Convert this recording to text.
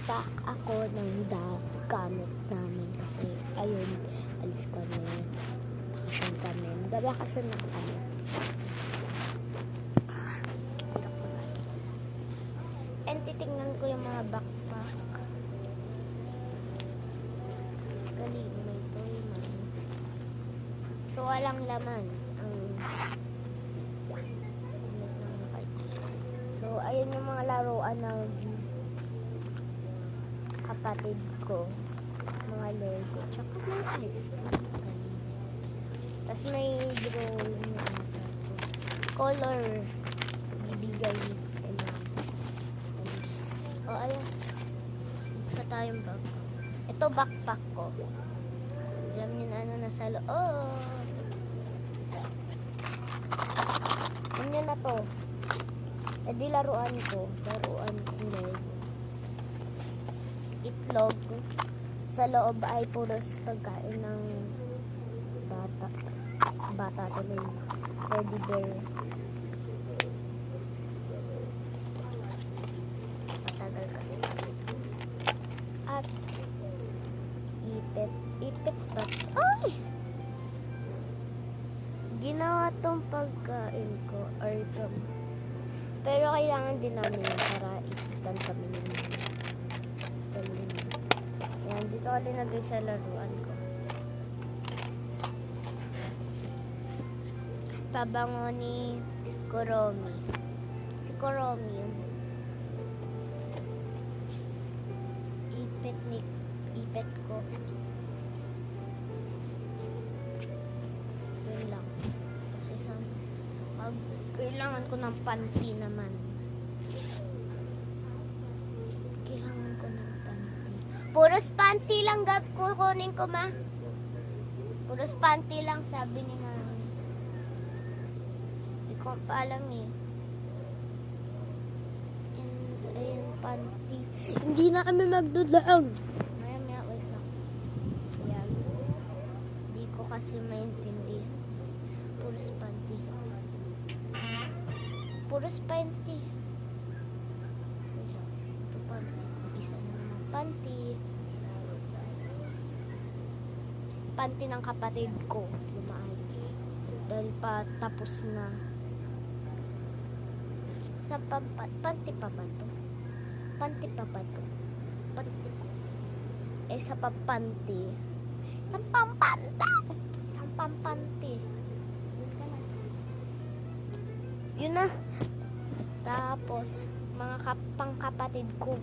nag-pack ako ng gamit namin kasi ayun, alis kami, bakasyon kami, magbabakasyon na kami. And titignan ko yung mga backpack. Galing, may toy man. So walang laman ang so ayun yung mga laruan ng kapatid ko, mga Lego, tsaka mga ice cream. Tapos may drawing na color bibigay nila. O ayun, isa tayong bag. Ito backpack ko. Alam niyo na ano nasa loob. Ano na to? E di laruan ko Lego. Itlog. Sa loob ay puros pagkain ng bata tuloy. Teddy bear. Matagal kasi kami. At ipit ba? Ay! Ginawa tong pagkain ko or itong. Pero kailangan din namin para ipitan kami ng yan, dito ako linagay sa laruan ko. Pabango ni Kuromi. Si Kuromi yun. Ipit ko. Yun lang. Kasi kailangan ko ng panty naman. Puros panty lang kukunin ko, ma. Puros panty lang, sabi ni mami. Hindi ko pa alam eh. Ayun, panty. Hindi na kami magdudaan. Maya, wait lang. Ayan. Hindi ko kasi maintindihan. Puros panty. Puros panty. Wait lang. Ito panty. Isa na naman panty. Panty ng kapatid ko. Lumaayos. Dahil pa tapos na. Sa panty pa ba to? Panty pa ba to? Panty pa. Sa papanty. Isang pampanty. Isang pampanty. Yun na. Tapos, mga pangkapatid ko.